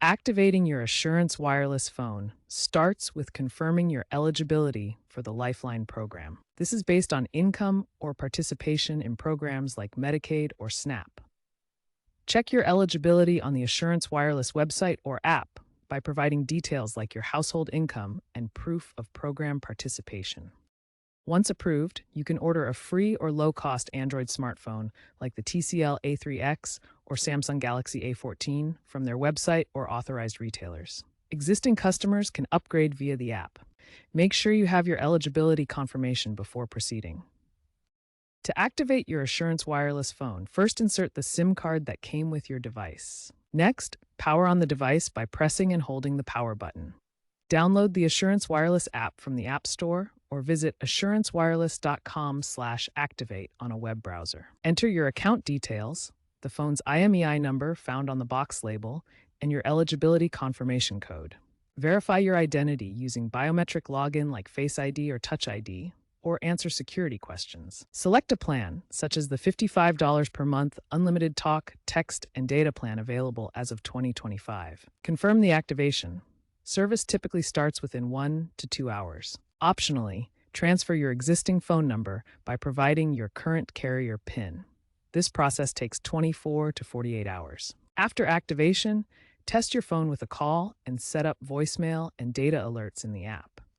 Activating your Assurance Wireless phone starts with confirming your eligibility for the Lifeline program. This is based on income or participation in programs like Medicaid or SNAP. Check your eligibility on the Assurance Wireless website or app by providing details like your household income and proof of program participation. Once approved, you can order a free or low-cost Android smartphone like the TCL A3X or Samsung Galaxy A14 from their website or authorized retailers. Existing customers can upgrade via the app. Make sure you have your eligibility confirmation before proceeding. To activate your Assurance Wireless phone, first insert the SIM card that came with your device. Next, power on the device by pressing and holding the power button. Download the Assurance Wireless app from the App Store or visit assurancewireless.com/activate on a web browser. Enter your account details, the phone's IMEI number found on the box label, and your eligibility confirmation code. Verify your identity using biometric login like Face ID or Touch ID, or answer security questions. Select a plan, such as the $55 per month unlimited talk, text, and data plan available as of 2025. Confirm the activation. Service typically starts within 1 to 2 hours. Optionally, transfer your existing phone number by providing your current carrier PIN. This process takes 24 to 48 hours. After activation, test your phone with a call and set up voicemail and data alerts in the app.